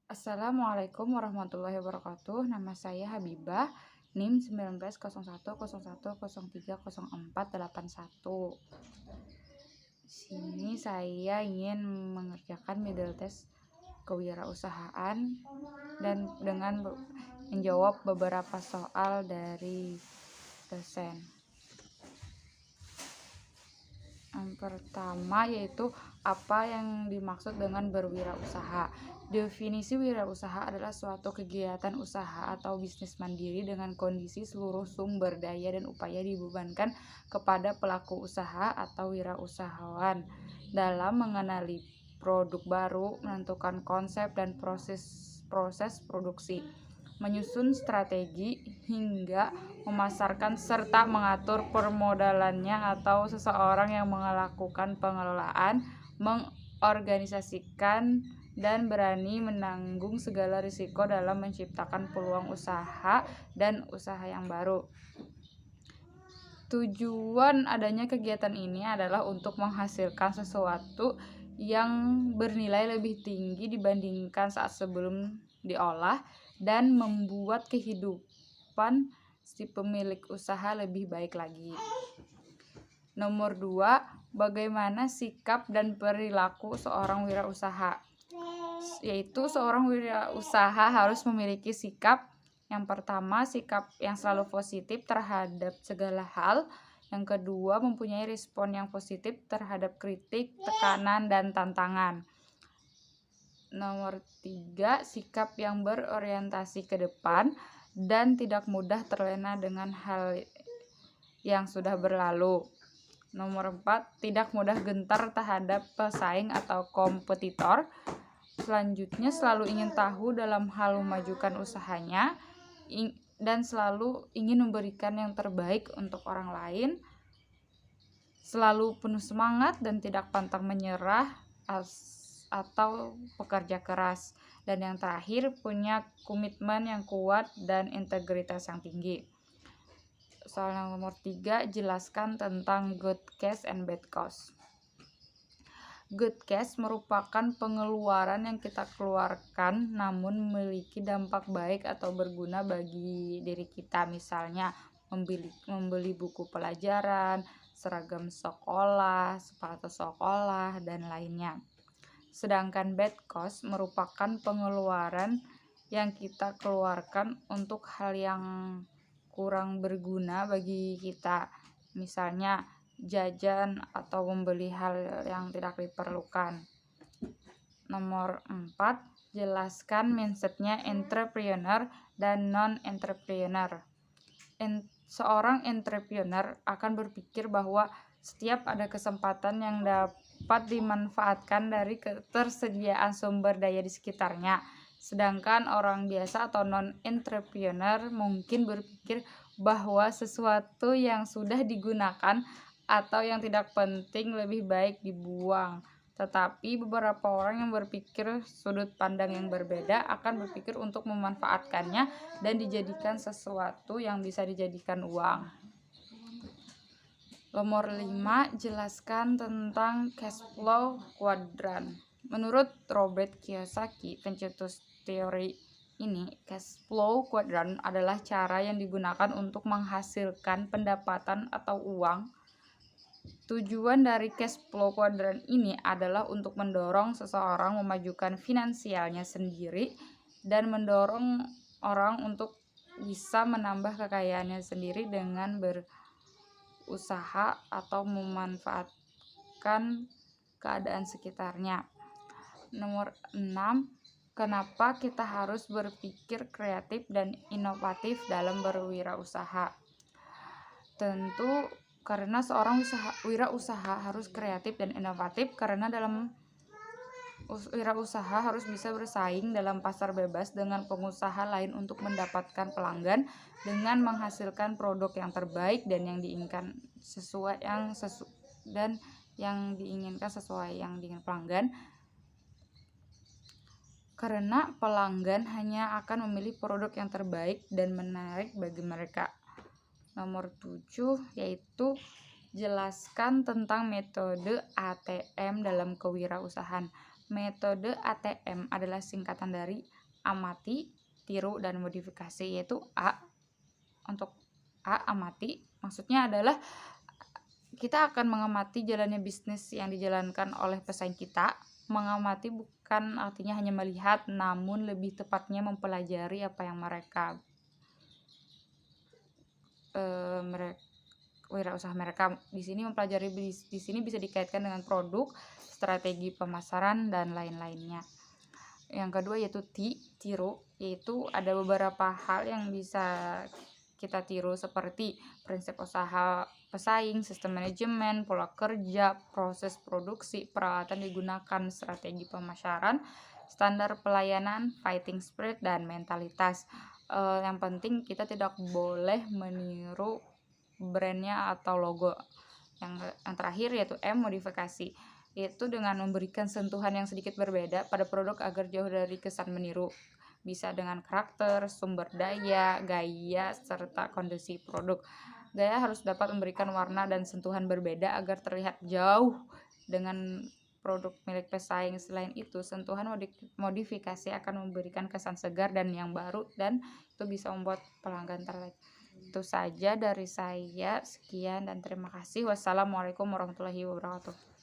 Assalamualaikum warahmatullahi wabarakatuh. Nama saya Habibah, NIM 190101030481. Di sini saya ingin mengerjakan middle test kewirausahaan dan dengan menjawab beberapa soal dari dosen. Yang pertama yaitu apa yang dimaksud dengan berwirausaha. Definisi wirausaha adalah suatu kegiatan usaha atau bisnis mandiri dengan kondisi seluruh sumber daya dan upaya dibebankan kepada pelaku usaha atau wirausahawan dalam mengenali produk baru, menentukan konsep dan proses produksi, menyusun strategi hingga memasarkan serta mengatur permodalannya, atau seseorang yang melakukan pengelolaan, mengorganisasikan dan berani menanggung segala risiko dalam menciptakan peluang usaha dan usaha yang baru. Tujuan adanya kegiatan ini adalah untuk menghasilkan sesuatu yang bernilai lebih tinggi dibandingkan saat sebelum diolah dan membuat kehidupan si pemilik usaha lebih baik lagi. Nomor 2, bagaimana sikap dan perilaku seorang wirausaha? Yaitu seorang wirausaha harus memiliki sikap. Yang pertama, sikap yang selalu positif terhadap segala hal. Yang kedua, mempunyai respon yang positif terhadap kritik, tekanan, dan tantangan. Nomor 3, sikap yang berorientasi ke depan dan tidak mudah terlena dengan hal yang sudah berlalu. Nomor 4, tidak mudah gentar terhadap pesaing atau kompetitor. Selanjutnya, selalu ingin tahu dalam hal memajukan usahanya dan selalu ingin memberikan yang terbaik untuk orang lain. Selalu penuh semangat dan tidak pantang menyerah atau pekerja keras. Dan yang terakhir, punya komitmen yang kuat dan integritas yang tinggi. Soal yang nomor 3, jelaskan tentang good cash and bad cost. Good cash merupakan pengeluaran yang kita keluarkan namun memiliki dampak baik atau berguna bagi diri kita, misalnya membeli buku pelajaran, seragam sekolah, sepatu sekolah, dan lainnya. Sedangkan bad cost merupakan pengeluaran yang kita keluarkan untuk hal yang kurang berguna bagi kita, misalnya jajan atau membeli hal yang tidak diperlukan. Nomor 4, jelaskan mindsetnya entrepreneur dan non-entrepreneur. Seorang entrepreneur akan berpikir bahwa setiap ada kesempatan yang dapat dimanfaatkan dari ketersediaan sumber daya di sekitarnya. Sedangkan orang biasa atau non-entrepreneur mungkin berpikir bahwa sesuatu yang sudah digunakan atau yang tidak penting lebih baik dibuang. Tetapi beberapa orang yang berpikir sudut pandang yang berbeda akan berpikir untuk memanfaatkannya dan dijadikan sesuatu yang bisa dijadikan uang. Nomor 5, jelaskan tentang cash flow quadrant. Menurut Robert Kiyosaki, pencetus teori ini, cash flow quadrant adalah cara yang digunakan untuk menghasilkan pendapatan atau uang. Tujuan dari cash flow quadrant ini adalah untuk mendorong seseorang memajukan finansialnya sendiri dan mendorong orang untuk bisa menambah kekayaannya sendiri dengan berusaha atau memanfaatkan keadaan sekitarnya. Nomor 6, kenapa kita harus berpikir kreatif dan inovatif dalam berwirausaha? Tentu karena seorang wirausaha harus kreatif dan inovatif, karena dalam wirausaha harus bisa bersaing dalam pasar bebas dengan pengusaha lain untuk mendapatkan pelanggan dengan menghasilkan produk yang terbaik dan yang diinginkan sesuai yang diinginkan pelanggan. Karena pelanggan hanya akan memilih produk yang terbaik dan menarik bagi mereka. Nomor 7, yaitu Jelaskan tentang metode ATM dalam kewirausahaan. Metode ATM adalah singkatan dari amati, tiru, dan modifikasi, yaitu A. Untuk A, amati, maksudnya adalah kita akan mengamati jalannya bisnis yang dijalankan oleh pesaing kita. Mengamati bukan artinya hanya melihat, namun lebih tepatnya mempelajari apa yang mereka wirausaha mereka. Di sini mempelajari di sini bisa dikaitkan dengan produk, strategi pemasaran, dan lain-lainnya. Yang kedua yaitu tiru, yaitu ada beberapa hal yang bisa kita tiru seperti prinsip usaha pesaing, sistem manajemen, pola kerja, proses produksi, peralatan digunakan, strategi pemasaran, standar pelayanan, fighting spirit, dan mentalitas. Yang penting kita tidak boleh meniru brandnya atau logo. Yang terakhir yaitu M, modifikasi, yaitu dengan memberikan sentuhan yang sedikit berbeda pada produk agar jauh dari kesan meniru. Bisa dengan karakter, sumber daya, gaya, serta kondisi produk. Gaya harus dapat memberikan warna dan sentuhan berbeda agar terlihat jauh dengan produk milik pesaing. Selain itu, sentuhan modifikasi akan memberikan kesan segar dan yang baru, dan itu bisa membuat pelanggan tertarik. Itu saja dari saya. Sekian dan terima kasih. Wassalamualaikum warahmatullahi wabarakatuh.